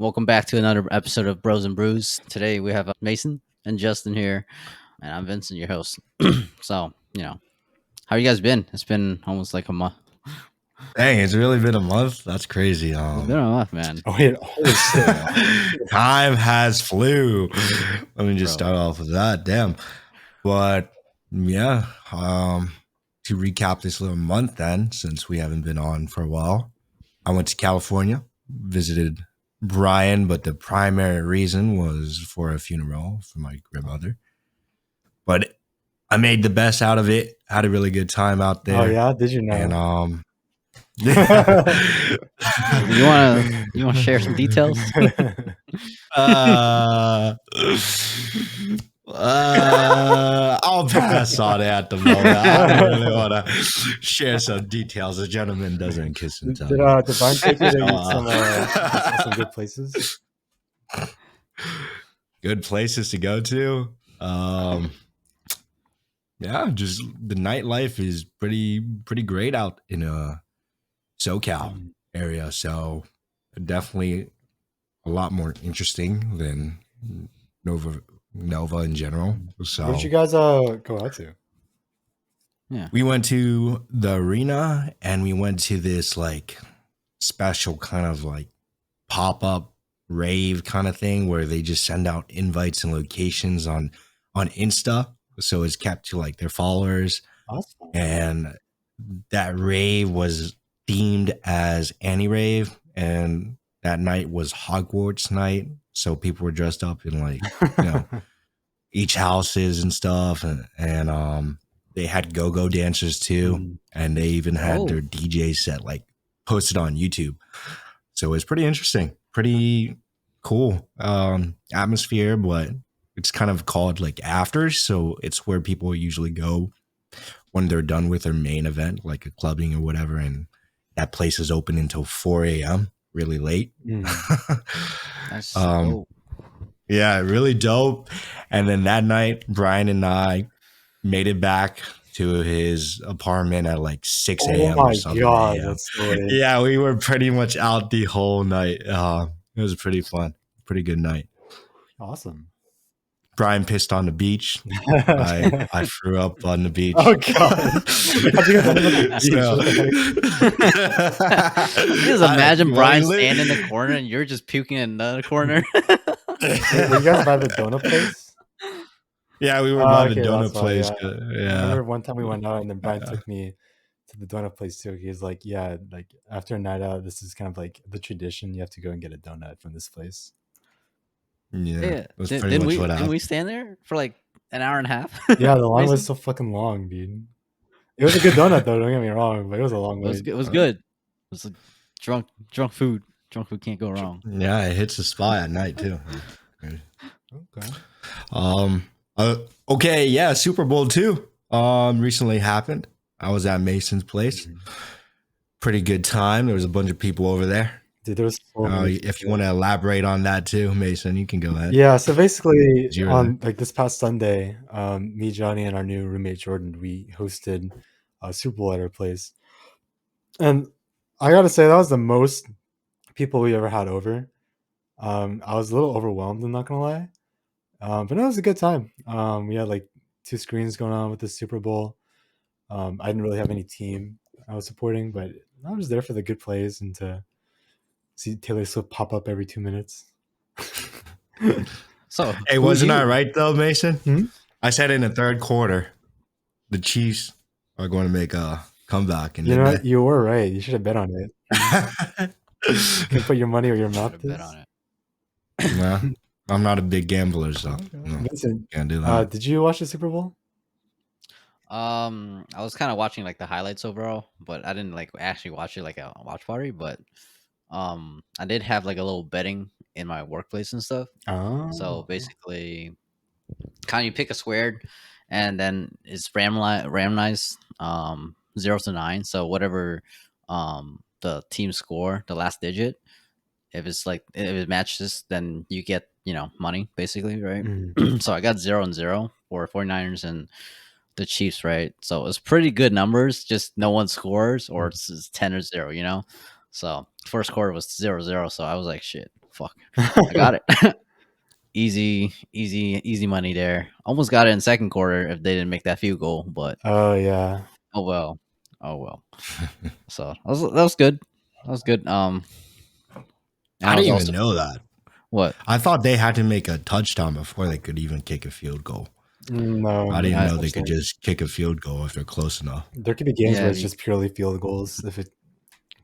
Welcome back to another episode of Bros and Brooze. Today we have Mason and Justin here, and I'm Vincent, your host. So, how you guys been? It's been almost like a month. Dang, it's really been a month. That's crazy. It's been a month, man. Oh wait, holy shit! Time has flew. Let me just Bro. start off with that. Damn. But yeah, to recap this little month then, since we haven't been on for a while, I went to California, visited Brian, but the primary reason was for a funeral for my grandmother. But I made the best out of it. Had a really good time out there. Oh yeah, did you know? And You want to share some details? I'll pass on it at the moment. I don't really want to share some details. A gentleman doesn't kiss and tell. Did Brian take you to eat some good places? Good places to go to. Yeah, just the nightlife is pretty great out in SoCal area. So definitely a lot more interesting than Nova in general. So Where'd you guys go out to? Yeah. We went to the arena and we went to this like special kind of like pop-up rave kind of thing where they just send out invites and locations on Insta. So it's kept to like their followers. Awesome. And that rave was themed as Annie Rave, and that night was Hogwarts night. So people were dressed up in like, each houses and stuff, and they had go-go dancers too, and they even had their DJ set like posted on YouTube. So it's pretty interesting, pretty cool atmosphere, but it's kind of called like after, so it's where people usually go when they're done with their main event, like a clubbing or whatever, and that place is open until 4 a.m. really late. That's so Yeah, really dope. And then that night, Brian and I made it back to his apartment at like 6 a.m. or something. Oh my god, that's so late. Yeah, we were pretty much out the whole night. It was pretty fun. Pretty good night. Awesome. Brian pissed on the beach. I threw up on the beach. Oh god. How'd you guys end up at the beach? Just imagine Brian standing in the corner and you're just puking in another corner. Were you guys by the donut place? Yeah, we were by the okay, donut that's why, place. yeah. I Yeah. remember one time we went out and then Brian took me to the donut place too. He was like, yeah, like after a night out, this is kind of like the tradition. You have to go and get a donut from this place. Yeah. It was pretty Didn't much what we happened. stand there for like an hour and a half? Yeah, the line was Mason? so fucking long, dude. It was a good donut though, don't get me wrong, but it was a long It was wait. good. It was good. It was like drunk food. Drunk food can't go wrong. Yeah, it hits the spot at night too. Okay. Okay, yeah, Super Bowl 2 recently happened. I was at Mason's place. Pretty good time. There was a bunch of people over there. Dude, there was so many If you want to elaborate on that too, Mason, you can go ahead. Yeah, so basically Zero. on like this past Sunday, me, Johnny, and our new roommate Jordan, we hosted a Super Bowl at our place. And I gotta say that was the most people we ever had over. I was a little overwhelmed, I'm not gonna lie. But no, it was a good time. We had like 2 screens going on with the Super Bowl. I didn't really have any team I was supporting, but I was there for the good plays and to see Taylor Swift pop up every 2 minutes. So, Hey, wasn't I right though, Mason? Hmm? I said in the third quarter, the Chiefs are going to make a comeback. And You know what? You were right. You should have bet on it. You can put your money where your mouth bet is. on it. Nah, I'm not a big gambler, so no, Vincent, can't do that. did you watch the Super Bowl? I was kind of watching like the highlights overall, but I didn't like actually watch it like a watch party. But I did have like a little betting in my workplace and stuff. Oh. So basically, kind of you pick a squared, and then it's randomized 0 to 9. So whatever the team score, the last digit, if it matches, then you get money basically, right? So I got 0 and 0 for 49ers and the Chiefs, right? So it's pretty good numbers, just no one scores or it's 10 or 0, So first quarter was 0-0. So I was like, shit, fuck, I got it. Easy money there. Almost got it in second quarter if they didn't make that field goal, but Oh yeah. oh well. Oh well. So that was good. That was good. And I was didn't also even know that. what? I thought they had to make a touchdown before they could even kick a field goal. No, I didn't I- know they could just kick a field goal if they're close enough. There could be games Yeah, where it's just purely field goals if it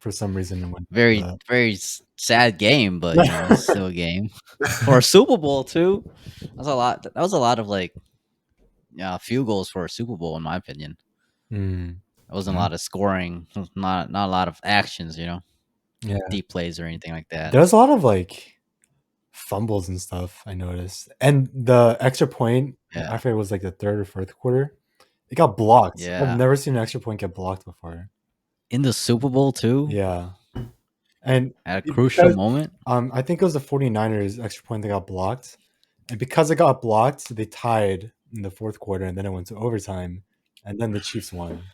for some reason it went very sad game, but you know, it's still a game for a Super Bowl too. That's a lot. That was a lot of like, field goals for a Super Bowl, in my opinion. Mm, It wasn't a lot of scoring, not a lot of actions, yeah. deep plays or anything like that. There's a lot of like fumbles and stuff I noticed. And the extra point, Yeah. I forget it was like the third or fourth quarter. It got blocked. Yeah. I've never seen an extra point get blocked before. In the Super Bowl too, Yeah. And at a crucial because, moment. I think it was the 49ers extra point that got blocked. And because it got blocked, they tied in the fourth quarter and then it went to overtime. And then the Chiefs won.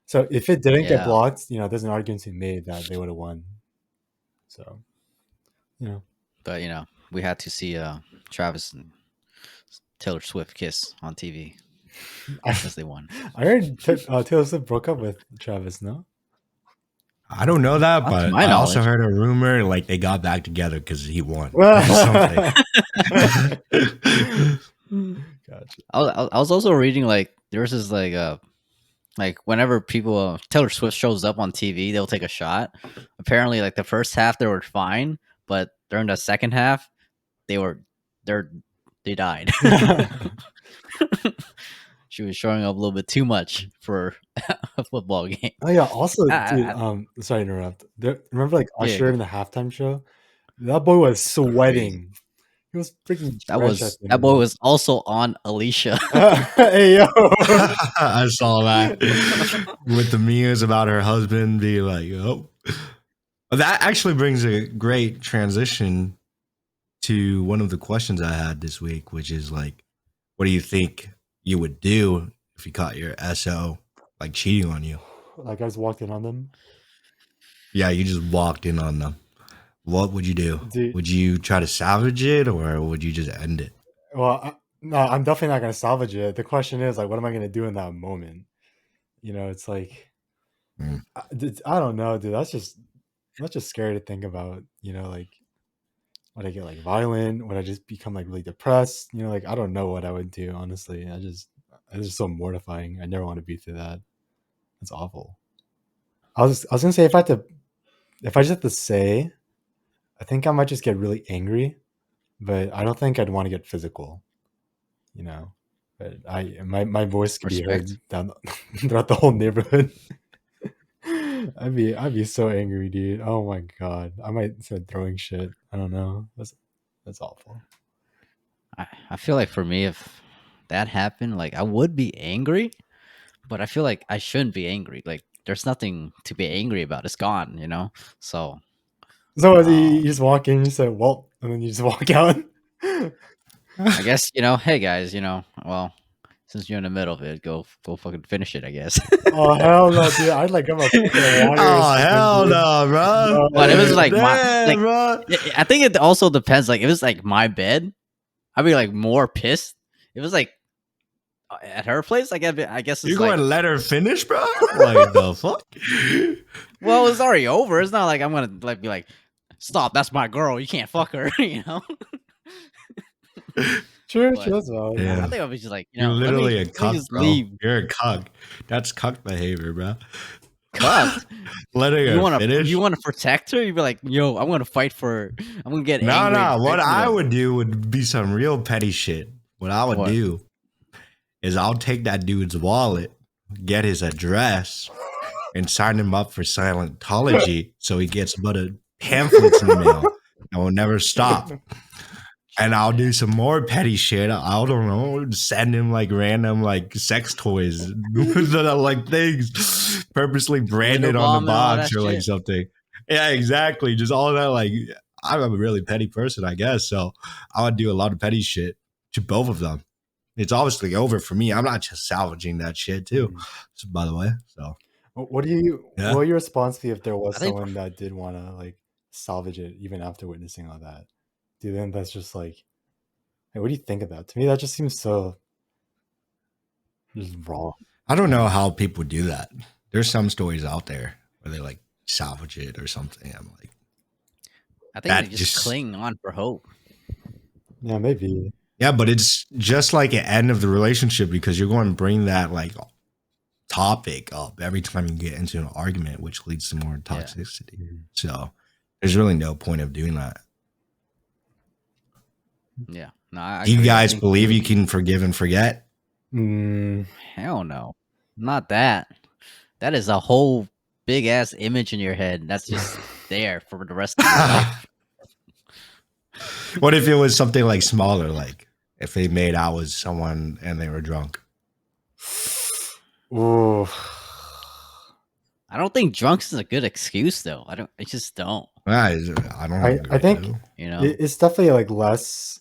So if it didn't get Yeah. blocked, there's an argument to be made that they would have won. So, But we had to see Travis and Taylor Swift kiss on TV because they won. I heard Taylor Swift broke up with Travis, no? I don't know that, Not to but my I also knowledge. heard a rumor like they got back together because he won. Gotcha. I was also reading like there was this like whenever people Taylor Swift shows up on TV, they'll take a shot. Apparently, like the first half they were fine, but during the second half, they died. She was showing up a little bit too much for a football game. Oh yeah. Also, Ah, dude, sorry to interrupt. Remember, like Yeah, Usher go in the halftime show? That boy was sweating. He was freaking drenched at the end that of boy it. was also on Alicia. Hey yo. I saw that with the memes about her husband being like, oh. That actually brings a great transition to one of the questions I had this week, which is like, what do you think you would do if you caught your SO like cheating on you? Like I just walked in on them. Yeah, you just walked in on them. What would you do? Dude. Would you try to salvage it or would you just end it? Well, no, I'm definitely not gonna salvage it. The question is like, what am I gonna do in that moment? It's like, Mm. I don't know, dude. That's just scary to think about. Like, would I get like violent? Would I just become like really depressed? Like I don't know what I would do. Honestly, it's just so mortifying. I never want to be through that. That's awful. I was gonna say if I just have to say, I think I might just get really angry, but I don't think I'd want to get physical. But my voice could be heard Respect. throughout the whole neighborhood. I'd be so angry, dude. Oh my god, I might start throwing shit. I don't know. That's awful. I feel like for me, if that happened, like I would be angry, but I feel like I shouldn't be angry. Like there's nothing to be angry about. It's gone, So So you just walk in, you say, "Well," and then you just walk out. I guess hey guys, well, since you're in the middle of it, go fucking finish it. I guess. Oh hell no, dude! I'd like grab a bucket of water. Oh hell no, bro! But it was like Damn, bro. I think it also depends. Like, if it was like my bed, I'd be like more pissed. If it was like at her place, like I guess it's You're like, going to let her finish, bro? Like the fuck? well, it's already over. It's not like I'm gonna like be like, stop. That's my girl. You can't fuck her. True, But- as well. Yeah. I think I was just like, You're literally a let me cuck, just bro. leave. You're a cuck. That's cuck behavior, bro. Cuck. Letting You her want to finish. you want to protect her? You'd be like, yo, I'm gonna fight for. I'm gonna get No, angry. no. and What protect I her. would do would be some real petty shit. What I would What? do is I'll take that dude's wallet, get his address, and sign him up for Scientology so he gets a bunch of pamphlets in the mail and will never stop. And I'll do some more petty shit. I don't know, send him like random like sex toys that are like things purposely branded on bomb the and all box that or like shit. something. Yeah, exactly. Just all that. Like, I'm a really petty person, I guess. So I would do a lot of petty shit to both of them. It's obviously over for me. I'm not just salvaging that shit too, by the way. So What do you? Yeah. What would your response be if there was I think someone that did want to like salvage it even after witnessing all that? Do you think that's just like? Hey, what do you think of that? To me, that just seems so just wrong. I don't know how people do that. There's some stories out there where they like salvage it or something. I'm like, I think they that just just cling on for hope. Yeah, maybe. yeah, but it's just like an end of the relationship because you're going to bring that like topic up every time you get into an argument, which leads to more Yeah. toxicity. Mhm. So there's really no point of doing that. Yeah. No, I Do you agree. I guys think believe you can forgive and forget? Mm, hell no. Not that. That is a whole big ass image in your head that's just there for the rest of your life. What if it was something like smaller, like if they made out with someone and they were drunk? ooh. I don't think drunks is a good excuse though. I just don't. I don't I agree think to. You know? it's definitely like less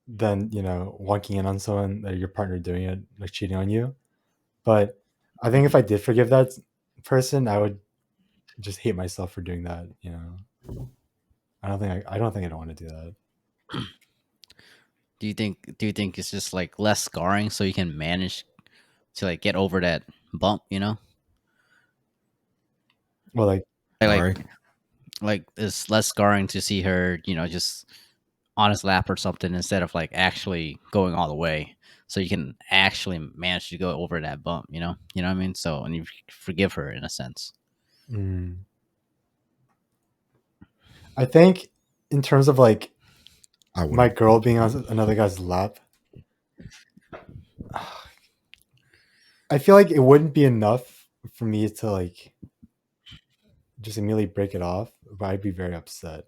than walking in on someone that your partner doing it, like cheating on you. But I think if I did forgive that person, I would just hate myself for doing that. I don't think I don't think I'd want to do that. Do you think it's just like less scarring so you can manage to like get over that bump, you know? Well, like Like Sorry. like it's less scarring to see her, just on his lap or something instead of like actually going all the way. So you can actually manage to go over that bump, you know? You know what I mean? So and you forgive her in a sense. mm, I think in terms of like I my wouldn't. girl being on another guy's lap, I feel like it wouldn't be enough for me to like just immediately break it off, but I'd be very upset.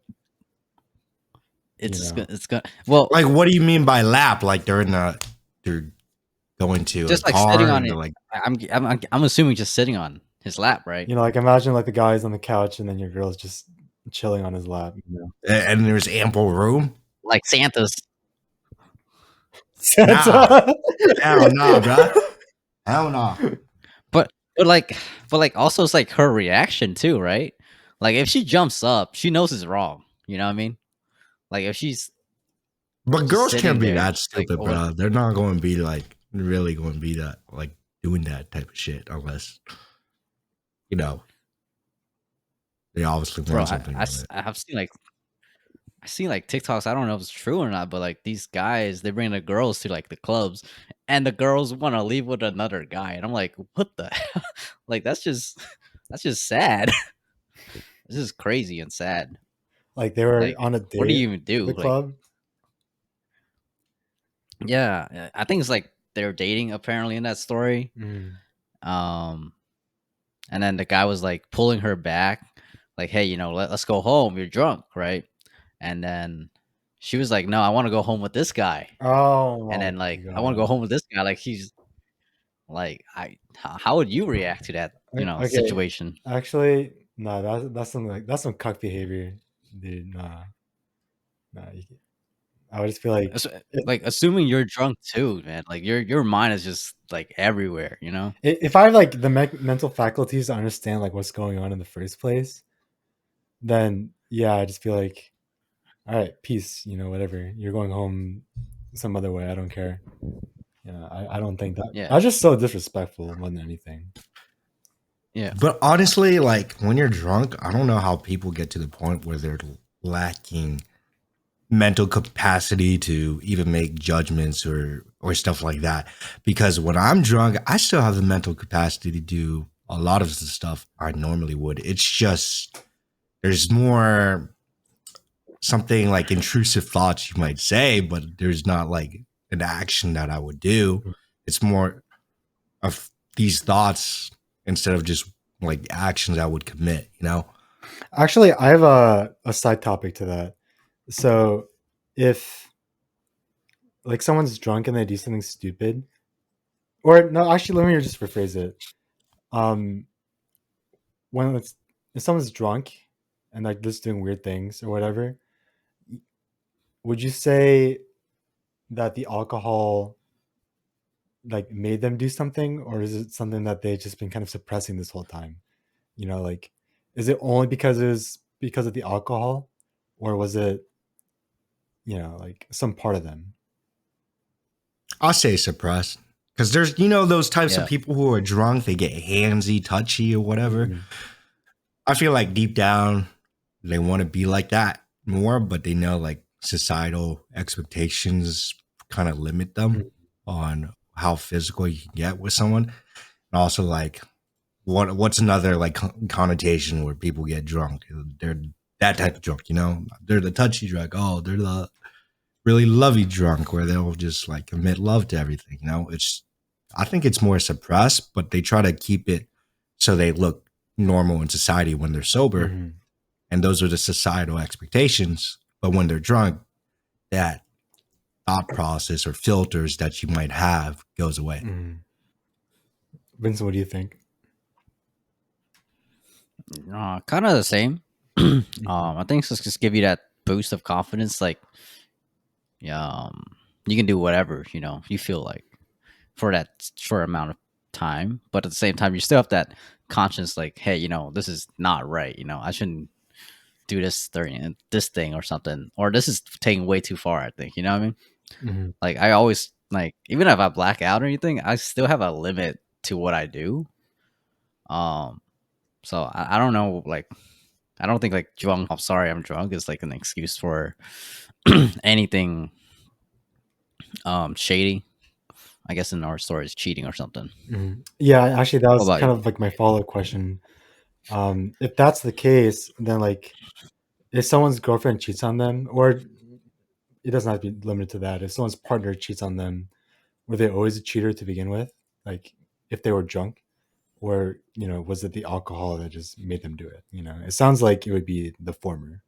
It's You just know, it's gonna well, Like, what do you mean by lap? Like they're going to a just like sitting car on and they're it. like, I'm assuming just sitting on his lap, right? like imagine like the guy's on the couch and then your girl's just chilling on his lap. and there's ample room. Like Santa's. Nah, Santa. hell nah, bruh. Hell nah. But but also it's like her reaction too, right? Like if she jumps up, she knows it's wrong. You know what I mean? Like if she's But just girls can't sitting be there, that like stupid, over, bro. They're not going to be like really going to be that like doing that type of shit unless they obviously bro. want something from it. I have seen like TikToks. I don't know if it's true or not, but like these guys, they bring the girls to like the clubs, and the girls want to leave with another guy, and I'm like, what the hell? Like that's just sad. This is crazy and sad. Like they were Like on a what do date you even at do? the Like club. yeah, I think it's like they're dating apparently in that story. Mm. Um, and then the guy was like pulling her back, like, hey, let's go home. You're drunk, right? And then she was like, no, I want to go home with this guy. Oh And then my like, I want to go god. home with this guy. Like he's like, how would you react to that, Okay, situation? actually, no, that's some cuck behavior, dude. Nah. I would just feel like Ass- Like assuming you're drunk too, man. Like your mind is just like everywhere, you know? if I have like the mental faculties to understand like what's going on in the first place, then yeah, I just feel like, all right, peace. Whatever. You're going home some other way. I don't care. Yeah, I don't think that. Yeah, That's just so disrespectful more than anything. yeah, But honestly, like when you're drunk, I don't know how people get to the point where they're lacking mental capacity to even make judgments or stuff like that. Because when I'm drunk, I still have the mental capacity to do a lot of the stuff I normally would. It's just there's more something like intrusive thoughts you might say, but there's not like an action that I would do. It's more of these thoughts instead of just like actions I would commit. Actually, I have a side topic to that. So, if like someone's drunk and they do something stupid, or no, actually, let me just rephrase it. Um, when it's if someone's drunk and like just doing weird things or whatever, would you say that the alcohol like made them do something, or is it something that they've just been kind of suppressing this whole time? You know, like, is it only because it was because of the alcohol, or was it, you know, like some part of them? I'll say suppressed. Because there's, those types of Yeah. people who are drunk, they get handsy, touchy, or whatever. Mhm. I feel like deep down, they want to be like that more, but they know like societal expectations kind of limit them on how physical you can get with someone. And also, like, what's another like connotation where people get drunk? They're that type of drunk, They're the touchy drunk. Oh, they're the really lovey drunk where they'll just like commit love to everything. I think it's more suppressed, but they try to keep it so they look normal in society when they're sober. Mhm. And those are the societal expectations. But when they're drunk, that thought process or filters that you might have goes away. Mhm. Vincent, what do you think? Kind of the same. I think it's just give you that boost of confidence. Like, you can do whatever you feel like for that short amount of time, but at the same time, you still have that conscience. Like, hey, this is not right. I shouldn't do this during this thing or something, or this is taking way too far. I think what I mean. Mhm. Like, I always like, even if I black out or anything, I still have a limit to what I do. So I don't know, like, I don't think like drunk. I'm sorry, I'm drunk is like an excuse for anything shady. I guess in our story is cheating or something. Mhm. Yeah, actually, that What was about kind you? of like my follow-up question. If that's the case, then like, if someone's girlfriend cheats on them, or it doesn't have to be limited to that. If someone's partner cheats on them, were they always a cheater to begin with? Like, if they were drunk, or was it the alcohol that just made them do it? It sounds like it would be the former,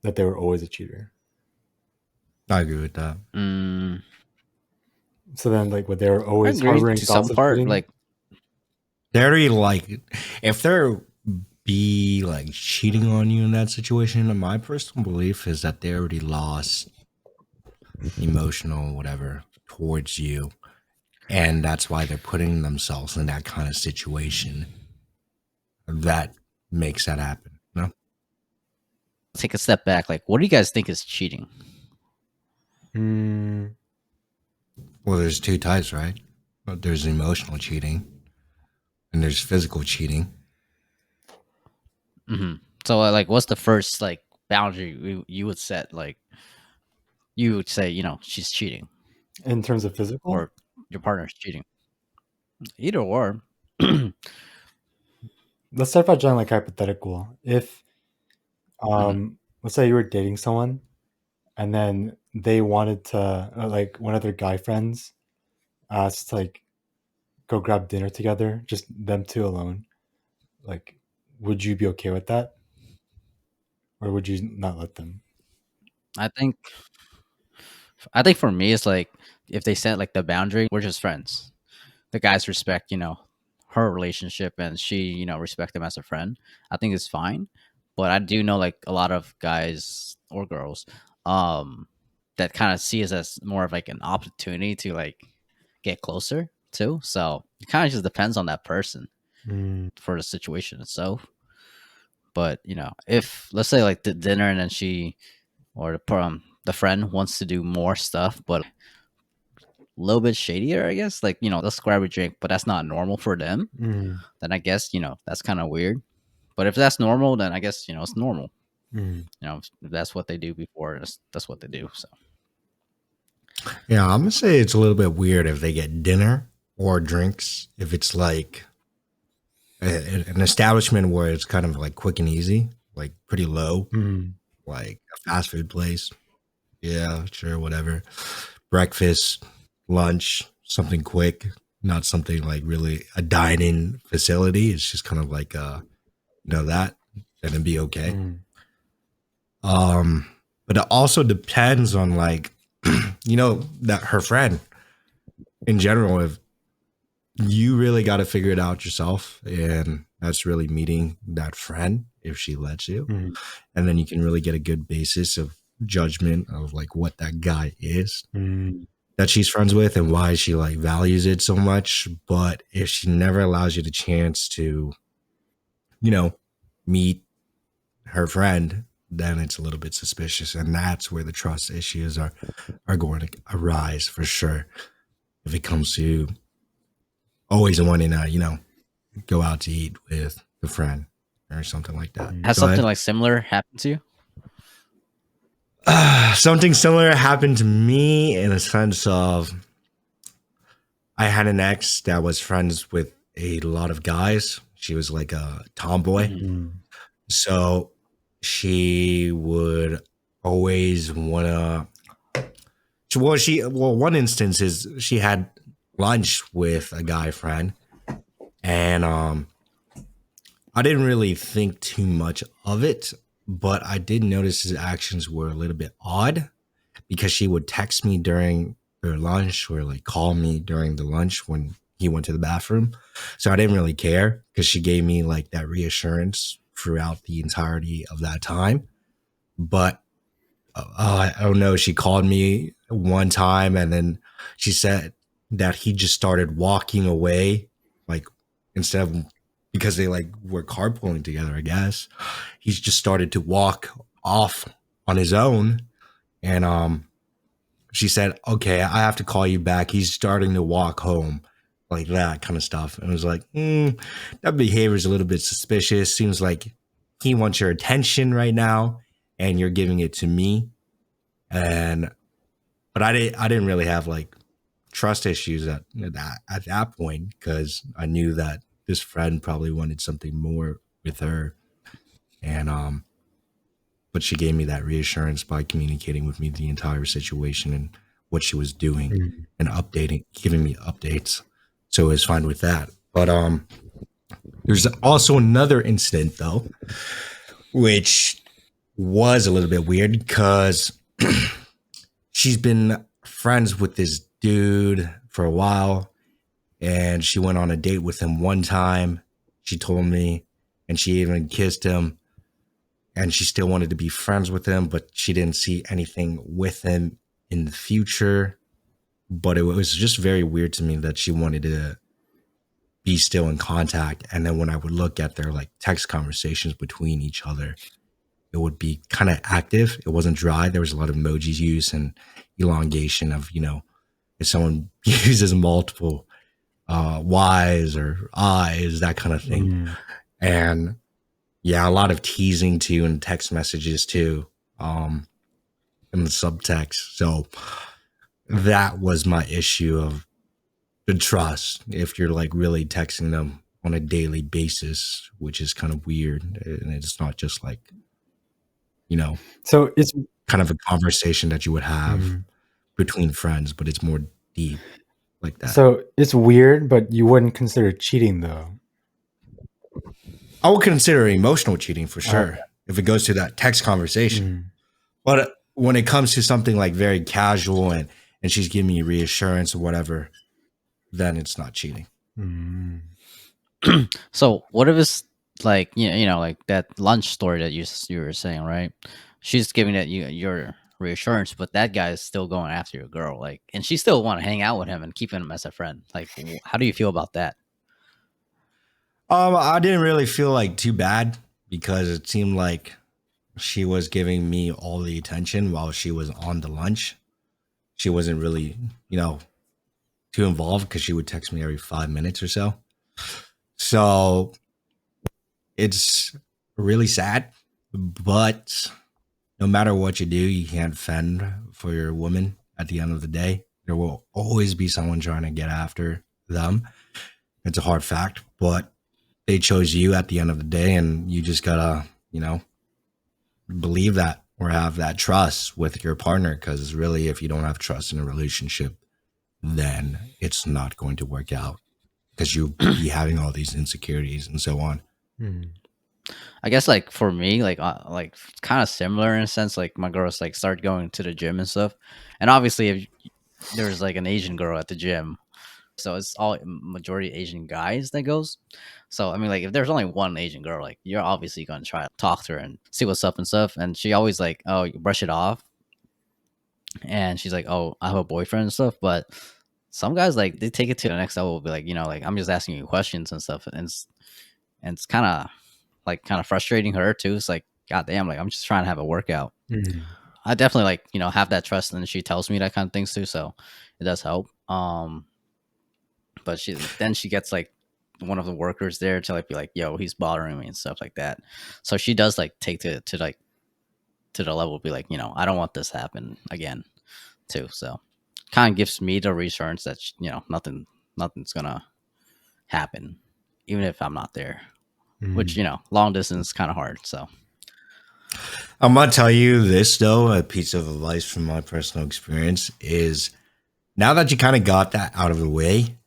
that they were always a cheater. I agree with that. So then, like, what they were I always agree harboring to some thoughts of part. cheating. Like, They're already like, if they're be like cheating on you in that situation, my personal belief is that they already lost emotional whatever towards you, and that's why they're putting themselves in that kind of situation that makes that happen. No, take a step back. Like, what do you guys think is cheating? Mm, well, there's two types, right? There's emotional cheating and there's physical cheating. So, like, what's the first like boundary you would set? Like, you would say, she's cheating in terms of physical, or your partner's cheating. Either or. let's start by drawing like hypothetical. If Mhm. let's say you were dating someone, and then they wanted to, like, one of their guy friends asked to, like, go grab dinner together, just them two alone. Like, would you be okay with that, or would you not let them? I think for me, it's like if they set like the boundary, we're just friends. The guys respect, her relationship, and she, respect him as a friend. I think it's fine. But I do know like a lot of guys or girls, that kind of see us as more of like an opportunity to like get closer too. So it kind of just depends on that person Mm, for the situation itself. But if let's say like the dinner and then she or the friend wants to do more stuff, but a little bit shadier, I guess. Like, let's grab a drink, but that's not normal for them. mm, Then I guess, that's kind of weird. But if that's normal, then I guess, it's normal. mm. If that's what they do before, that's what they do. So, Yeah, I'm gonna say it's a little bit weird if they get dinner or drinks. If it's like an establishment where it's kind of like quick and easy, like pretty low, Mm, like a fast food place. Yeah, sure, whatever. Breakfast, lunch, something quick, not something like really a dine-in facility. It's just kind of like that, then it'd be okay. mm, But it also depends on like that her friend in general. If you really got to figure it out yourself, and that's really meeting that friend if she lets you, mm, and then you can really get a good basis of judgment of like what that guy is. mm. that she's friends with and why she like values it so much. But if she never allows you the chance to, you know, meet her friend, then it's a little bit suspicious. And that's where the trust issues are going to arise for sure. If it comes to always wanting to, go out to eat with the friend or something like that. Has Go something ahead. like similar happened to you? Something similar happened to me in a sense of I had an ex that was friends with a lot of guys. She was like a tomboy. Mhm. Mm. So she would always want to. One instance is she had lunch with a guy friend, and I didn't really think too much of it, but I did notice his actions were a little bit odd because she would text me during their lunch or like call me during the lunch when he went to the bathroom. So I didn't really care because she gave me like that reassurance throughout the entirety of that time. But I don't know. She called me one time and then she said that he just started walking away, like instead of because they like were carpooling together, I guess. He's just started to walk off on his own. And she said, okay, I have to call you back. He's starting to walk home, like that kind of stuff. And I was like, that behavior is a little bit suspicious. Seems like he wants your attention right now and you're giving it to me. And but I didn't really have like trust issues at that point because I knew that this friend probably wanted something more with her. And but she gave me that reassurance by communicating with me the entire situation and what she was doing Mm. and updating, giving me updates. So it was fine with that. But there's also another incident though, which was a little bit weird because she's been friends with this dude for a while and she went on a date with him one time. She told me, and she even kissed him and she still wanted to be friends with him, but she didn't see anything with him in the future. But it was just very weird to me that she wanted to be still in contact. And then when I would look at their like text conversations between each other, it would be kind of active. It wasn't dry. There was a lot of emojis used and elongation of, if someone uses multiple Y's or I's, that kind of thing. Mm. And yeah, a lot of teasing too and text messages too, in the subtext. So that was my issue of the trust. If you're like really texting them on a daily basis, which is kind of weird, and it's not just like So it's kind of a conversation that you would have mm. between friends, but it's more deep like that. So it's weird, but you wouldn't consider cheating though. I would consider emotional cheating for sure Okay. if it goes to that text conversation. Mm. But when it comes to something like very casual and she's giving me reassurance or whatever, then it's not cheating. Mm. So what if it's like like that lunch story that you were saying, right? She's giving that your reassurance, but that guy is still going after your girl, like, and she still want to hang out with him and keep him as a friend. Like, how do you feel about that? I didn't really feel like too bad because it seemed like she was giving me all the attention while she was on the lunch. She wasn't really, too involved because she would text me every 5 minutes or so. So it's really sad, but no matter what you do, you can't fend for your woman at the end of the day. There will always be someone trying to get after them. It's a hard fact, but they chose you at the end of the day, and you just gotta, believe that or have that trust with your partner. Because really, if you don't have trust in a relationship, then it's not going to work out because you'll be having all these insecurities and so on. Mm. I guess like for me, like kind of similar in a sense. Like my girls like start going to the gym and stuff, and obviously if there's like an Asian girl at the gym, so it's all majority Asian guys that goes. So I mean, like if there's only one Asian girl, like you're obviously gonna try to talk to her and see what's up and stuff. And she always like, oh, you brush it off. and she's like, "Oh, I have a boyfriend and stuff." But some guys like they take it to the next level. Be like, like I'm just asking you questions and stuff, and it's kind of frustrating her too. It's like, God damn, like I'm just trying to have a workout. Mm. I definitely like have that trust, and she tells me that kind of things too, so it does help. But she gets like one of the workers there to like be like, "Yo, he's bothering me" and stuff like that. So she does like take to like to the level, be like, I don't want this to happen again too. So kind of gives me the reassurance that nothing's gonna happen, even if I'm not there. Which Mm. long distance is kind of hard. So I'm gonna tell you this though, a piece of advice from my personal experience is now that you kind of got that out of the way,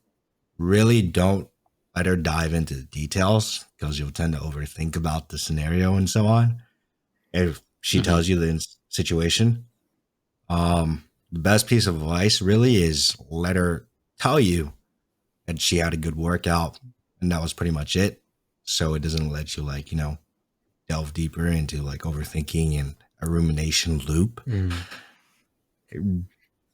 really don't let her dive into the details because you'll tend to overthink about the scenario and so on. If she mhm. tells you the situation, the best piece of advice really is let her tell you that she had a good workout and that was pretty much it. So it doesn't let you delve deeper into like overthinking and a rumination loop. Mm.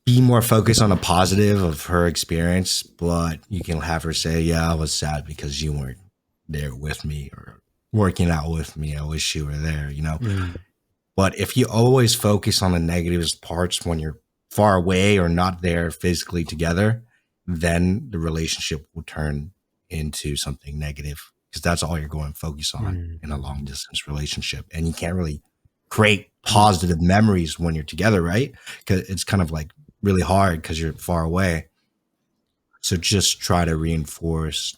Be more focused on the positive of her experience, but you can have her say, "Yeah, I was sad because you weren't there with me or working out with me. I wish you were there." Mm. But if you always focus on the negative parts when you're far away or not there physically together, then the relationship will turn into something negative because that's all you're going to focus on Mm. in a long distance relationship. And you can't really create positive memories when you're together, right? Because it's kind of like really hard because you're far away. So just try to reinforce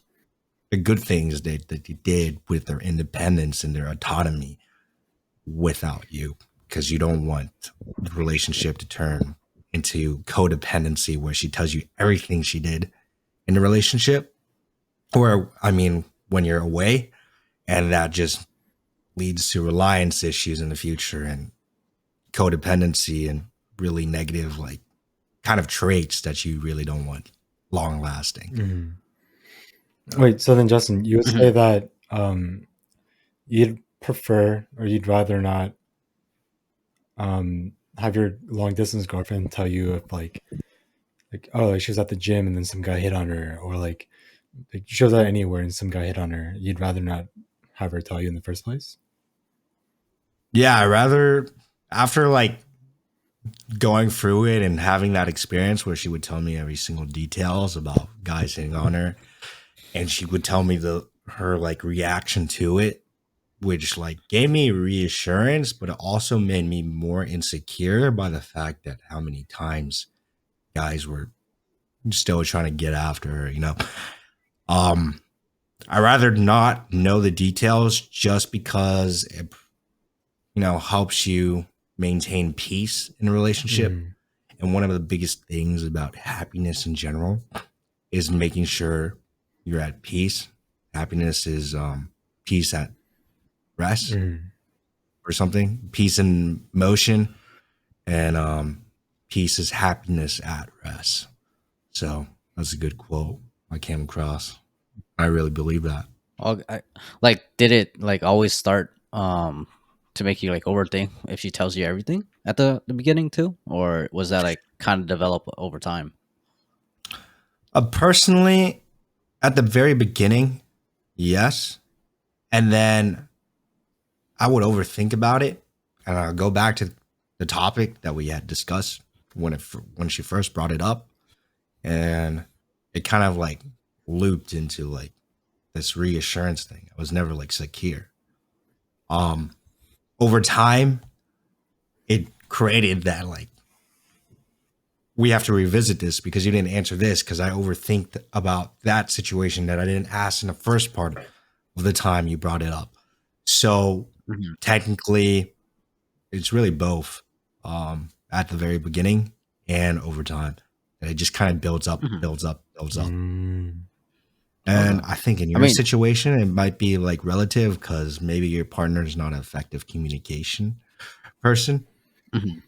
the good things that you did with their independence and their autonomy without you because you don't want the relationship to turn into codependency where she tells you everything she did in the relationship or I mean when you're away and that just leads to reliance issues in the future and codependency and really negative like kind of traits that you really don't want long lasting. Mm. Wait, so then Justin, you would say Mhm. that you'd prefer or you'd rather not have your long distance girlfriend tell you if like oh like she was at the gym and then some guy hit on her, or like she was out anywhere and some guy hit on her. You'd rather not have her tell you in the first place? Yeah, I rather after like going through it and having that experience where she would tell me every single details about guys hitting on her and she would tell me her like reaction to it, which like gave me reassurance, but it also made me more insecure by the fact that how many times guys were still trying to get after her. um I rather not know the details just because it helps you maintain peace in a relationship. Mm. And one of the biggest things about happiness in general is making sure you're at peace. Happiness is peace at rest Mm. or something. Peace in motion, and peace is happiness at rest. So that's a good quote I came across. I really believe that. Like, did it like always start to make you like overthink if she tells you everything at the beginning too, or was that like kind of develop over time? Personally, at the very beginning, yes. And then I would overthink about it, and I'll go back to the topic that we had discussed when she first brought it up, and it kind of like looped into like this reassurance thing. I was never like secure. Um, Over time, it created that like we have to revisit this because you didn't answer this because I overthink about that situation that I didn't ask in the first part of the time you brought it up. So Mhm. technically, it's really both at the very beginning and over time. And it just kind of builds up, Mhm. builds up, builds up. Mm. And Okay. I think in I your mean, situation, it might be like relative because maybe your partner is not an effective communication person. mhm.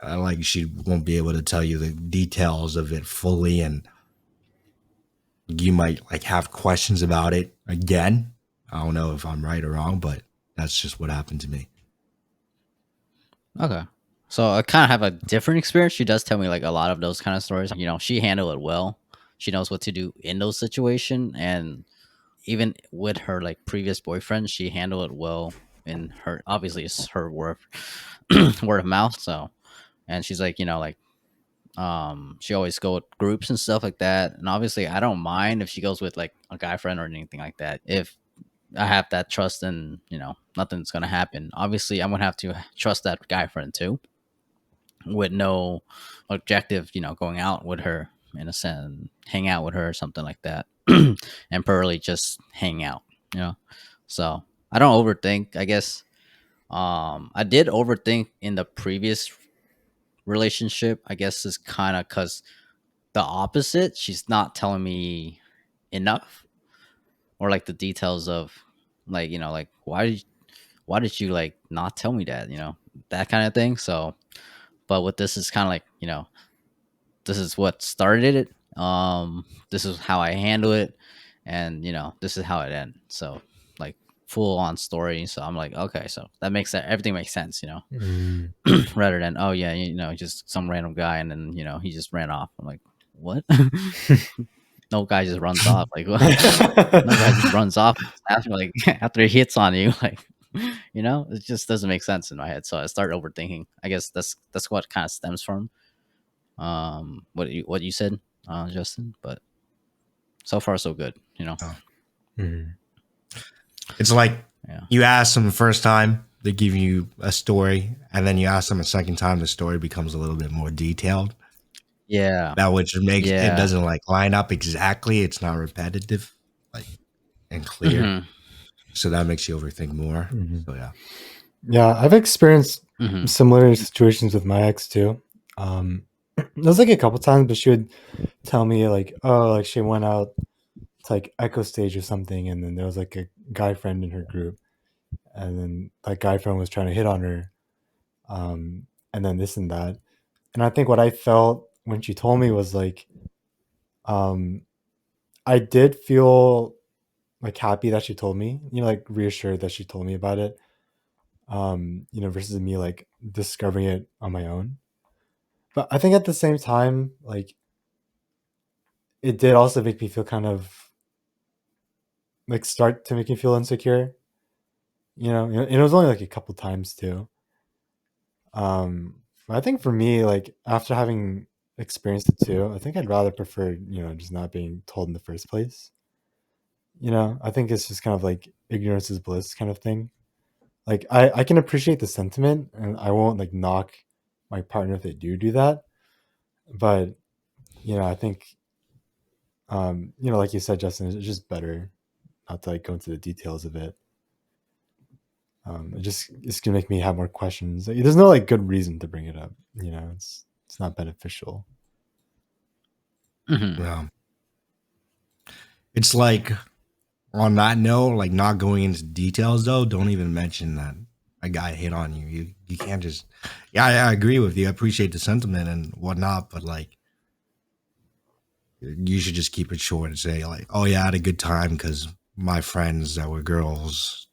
Like she won't be able to tell you the details of it fully, and you might like have questions about it again. I don't know if I'm right or wrong, but that's just what happened to me. Okay. So I kind of have a different experience. She does tell me like a lot of those kind of stories. You know, she handled it well. She knows what to do in those situations, and even with her like previous boyfriend, she handled it well. In her, obviously, it's her word word of mouth. So, and she's like, you know, like she always go with groups and stuff like that. And obviously, I don't mind if she goes with like a guy friend or anything like that. If I have that trust, and you know, nothing's gonna happen. Obviously, I'm gonna have to trust that guy friend too, with no objective, you know, going out with her in a sense, hang out with her or something like that, and purely just hang out, you know. So I don't overthink, I guess. I did overthink in the previous relationship. I guess is kind of because the opposite. She's not telling me enough, or like the details of, like, you know, like why did you like not tell me that, you know, that kind of thing. So, but with this is kind of like, you know, this is what started it. This is how I handle it, and you know, this is how it ends. So, like, full on story. So I'm like, okay, so that makes that everything makes sense, you know, Mm. rather than, oh yeah, you know, just some random guy, and then you know he just ran off. I'm like, what? No guy just runs off. Like, what? No guy just runs off after like after he hits on you. Like, you know, it just doesn't make sense in my head. So I start overthinking. I guess that's what kind of stems from what you said, Justin. But so far so good, you know. Oh. Mm. It's like Yeah. you ask them the first time, they give you a story, and then you ask them a second time, the story becomes a little bit more detailed. Yeah. That which makes it Yeah. doesn't like line up exactly. It's not repetitive, like and clear. Hmm. So that makes you overthink more. Mhm. So yeah. Yeah, I've experienced Hmm. similar situations with my ex too. It was like a couple times, but she would tell me like, oh, like she went out to like Echo Stage or something, and then there was like a guy friend in her group, and then that guy friend was trying to hit on her, and then this and that. And I think what I felt when she told me was like, um, I did feel like happy that she told me, you know, like reassured that she told me about it, you know, versus me like discovering it on my own. But I think at the same time, like it did also make me feel kind of like start to make me feel insecure, you know, and it was only like a couple times too. But I think for me, like after having experienced it too, I think I'd rather prefer, you know, just not being told in the first place. You know, I think it's just kind of like ignorance is bliss kind of thing. Like I can appreciate the sentiment, and I won't like knock my partner if they do that. But you know, I think you know, like you said, Justin, it's just better not to like go into the details of it. It's gonna make me have more questions. Like, there's no like good reason to bring it up. You know, it's not beneficial. Hmm. Yeah. It's like on that note, like not going into details though, don't even mention that a guy hit on you. You can't just yeah, I agree with you. I appreciate the sentiment and whatnot, but like you should just keep it short and say like, oh yeah, I had a good time because my friends that were girls,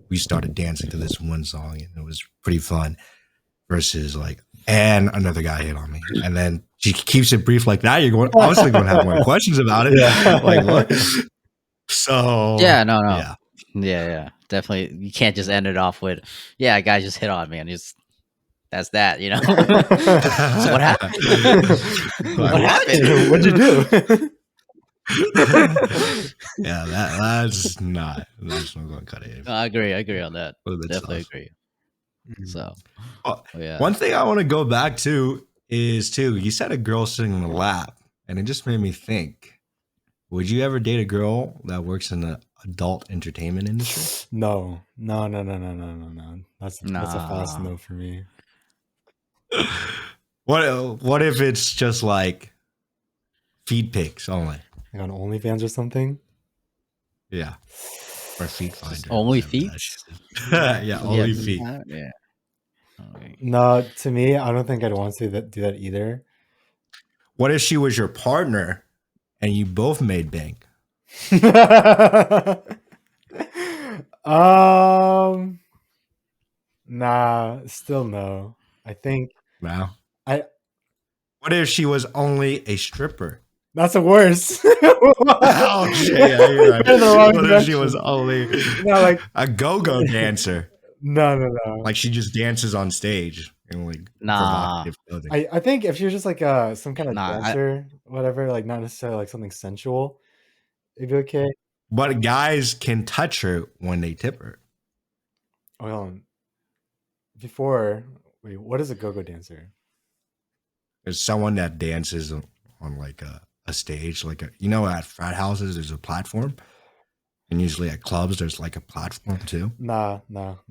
we started dancing to this one song and it was pretty fun. Versus like, and another guy hit on me, and then she keeps it brief like that. You're going, obviously going to have more questions about it. Yeah. Like what? So Yeah. No. No. yeah, Yeah. Yeah. Definitely. You can't just end it off with, yeah, a guy just hit on me, and just that's that. You know. So what happened? like What what? happened? What'd you do? Yeah, that's not going to cut it. No, I agree. I agree on that. A little bit Definitely tough. agree. Mhm. So, Oh, yeah. one thing I want to go back to is too. You said a girl sitting in the lap, and it just made me think. Would you ever date a girl that works in the adult entertainment industry? No. That's a fast Nah. no for me. What if it's just like feed pics only? Like on OnlyFans or something. Yeah, or feet finder. Only Whatever feet? that shit is. Yeah, Yeah. only feet. Yeah. Okay. No, to me, I don't think I'd want to do that either. What if she was your partner and you both made bank? um, nah, still no. I think Wow. I What if she was only a stripper? that's the worst. Oh shit! Yeah, you're right. You're in the wrong What if she was direction. only No, like a go-go dancer? no. Like she just dances on stage in like Nah, provocative clothing. I think if you're just like some kind of nah. dancer, whatever, like not necessarily like something sensual, it'd be okay. But guys can touch her when they tip her. Well, before wait, what is a go-go dancer? There's someone that dances on like a stage, like at frat houses there's a platform, and usually at clubs there's like a platform too. Nah,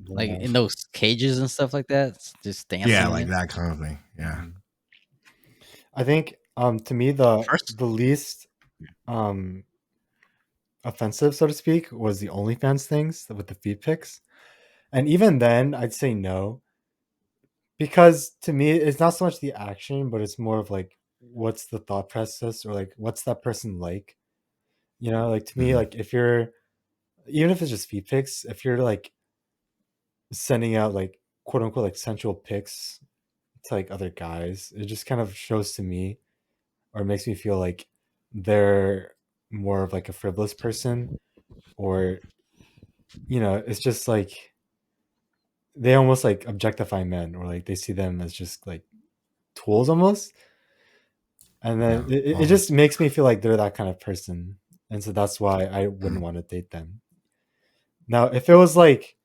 Like in those cages and stuff like that, just dancing. Yeah, in like it. that kind of thing. Yeah. I think to me the First, least offensive, so to speak, was the OnlyFans things with the feed pics. And even then, I'd say no. Because to me, it's not so much the action, but it's more of like what's the thought process or like what's that person like? You know, like to me, Mhm. like if you're even if it's just feed pics, if you're like sending out like quote unquote like sensual pics to like other guys, it just kind of shows to me or makes me feel like they're more of like a frivolous person, or it's just like they almost like objectify men, or like they see them as just like tools almost. And then Yeah. it just makes me feel like they're that kind of person, and so that's why I wouldn't want to date them. Now if it was like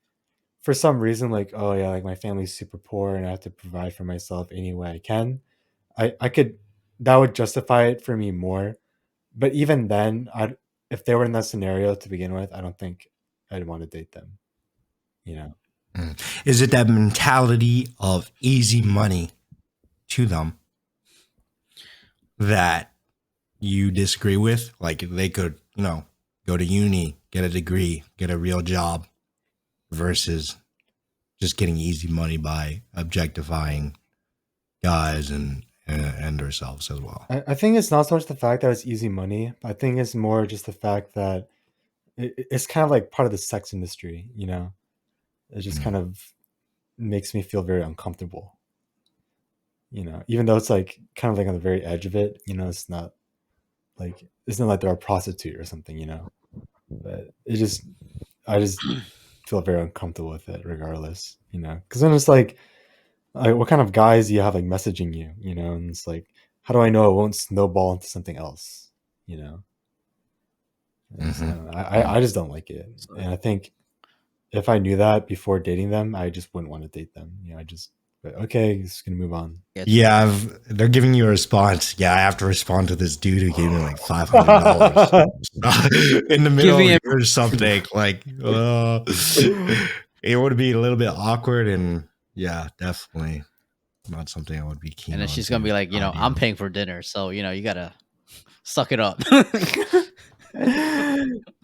for some reason like, oh yeah, like my family's super poor and I have to provide for myself any way I can, I could, that would justify it for me more. But even then, I if they were in that scenario to begin with, I don't think I'd want to date them. Is it that mentality of easy money to them that you disagree with? Like they could, go to uni, get a degree, get a real job versus just getting easy money by objectifying guys and themselves as well. I think it's not so much the fact that it's easy money. I think it's more just the fact that it's kind of like part of the sex industry. It just kind of makes me feel very uncomfortable. Even though it's like kind of like on the very edge of it. It's not like they're a prostitute or something. But I just feel very uncomfortable with it, regardless. Because then it's like, what kind of guys do you have like messaging you? And it's like, how do I know it won't snowball into something else? I just don't like it, and I think if I knew that before dating them, I just wouldn't want to date them. Okay, just gonna move on. Yeah, they're giving you a response. Yeah, I have to respond to this dude who gave me like $500 in the middle of or something. Like, it would be a little bit awkward, and yeah, definitely not something I would be keen on. And then she's gonna be like, I'm paying for dinner, so you gotta suck it up.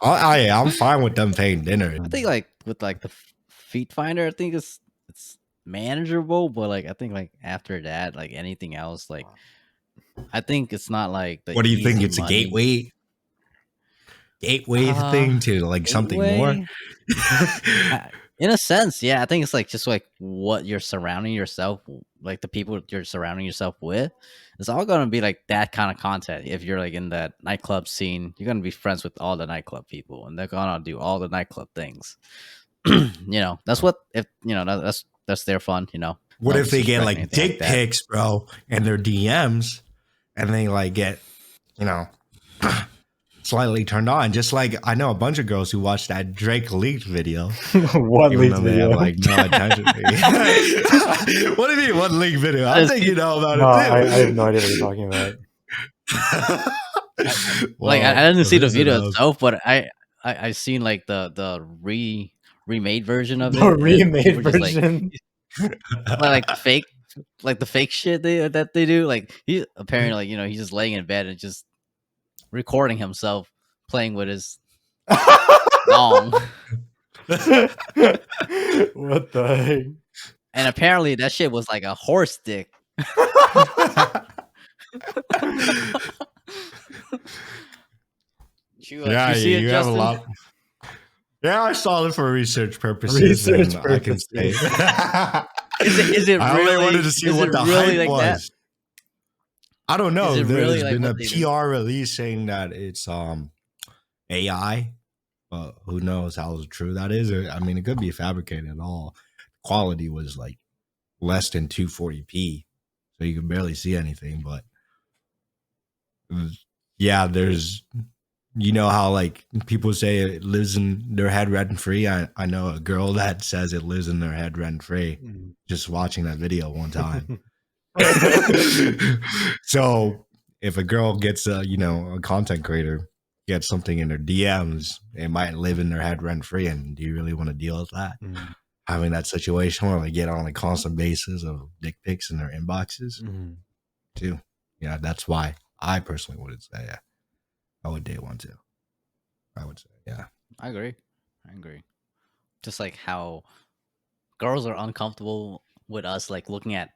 I'm fine with them paying dinner. I think like with like the feet finder, I think it's manageable, but like I think like after that, like anything else, like I think it's not like the. What do you think? It's money. a gateway thing to like something more. In a sense, yeah, I think it's like just like what you're surrounding yourself, like the people you're surrounding yourself with. It's all gonna be like that kind of content. If you're like in that nightclub scene, you're gonna be friends with all the nightclub people, and they're gonna do all the nightclub things. That's what that's their fun. What No if they get disrespect or like anything dick pics, bro, and their DMs, and they like get, slightly turned on? Just like I know a bunch of girls who watched that Drake leaked video. What even leaked though they video? have like no attention. What do you mean? What leaked video? I think you know about No, it too. I have no idea what you're talking about. Like I didn't see the video itself, but I seen like the remade version of it. The remade People just, version. like the fake shit that they do. Like he apparently he's just laying in bed and just recording himself playing with his dong. What the heck? And apparently that shit was like a horse dick. Yeah, you see it, you have a lot. Yeah, I saw it for research purposes. Research I can say Is it I really? only wanted to see is what it the really hype like that? was. I don't know. Is it There's really like been a what they do? PR release saying that it's AI, but who knows how true that is? I mean, it could be fabricated at all. Quality was like less than 240p, so you can barely see anything. But yeah, there's, you know how like people say it lives in their head rent free. I know a girl that says it lives in their head rent free. Just watching that video one time. So if a girl gets a content creator gets something in their DMs, it might live in their head rent free. And do you really want to deal with that? Having that situation where they get on a constant basis of dick pics in their inboxes too. Yeah, that's why I personally would say, yeah, I would date one too. I would say, yeah. I agree. Just like how girls are uncomfortable with us like looking at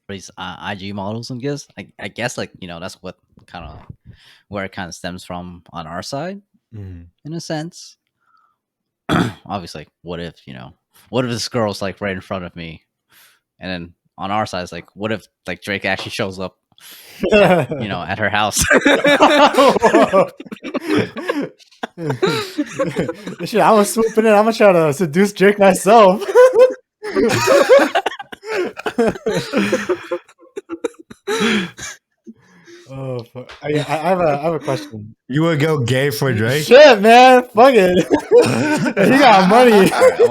these IG models and gifts. I guess like that's what kind of where it kind of stems from on our side in a sense. Obviously, what if this girl's like right in front of me, and then on our side, it's like what if like Drake actually shows up, at her house. Shit, I was swooping in. I'm gonna try to seduce Drake myself. Oh, fuck. I have a question. You would go gay for Drake? Shit, man, fuck it. He got money. All right,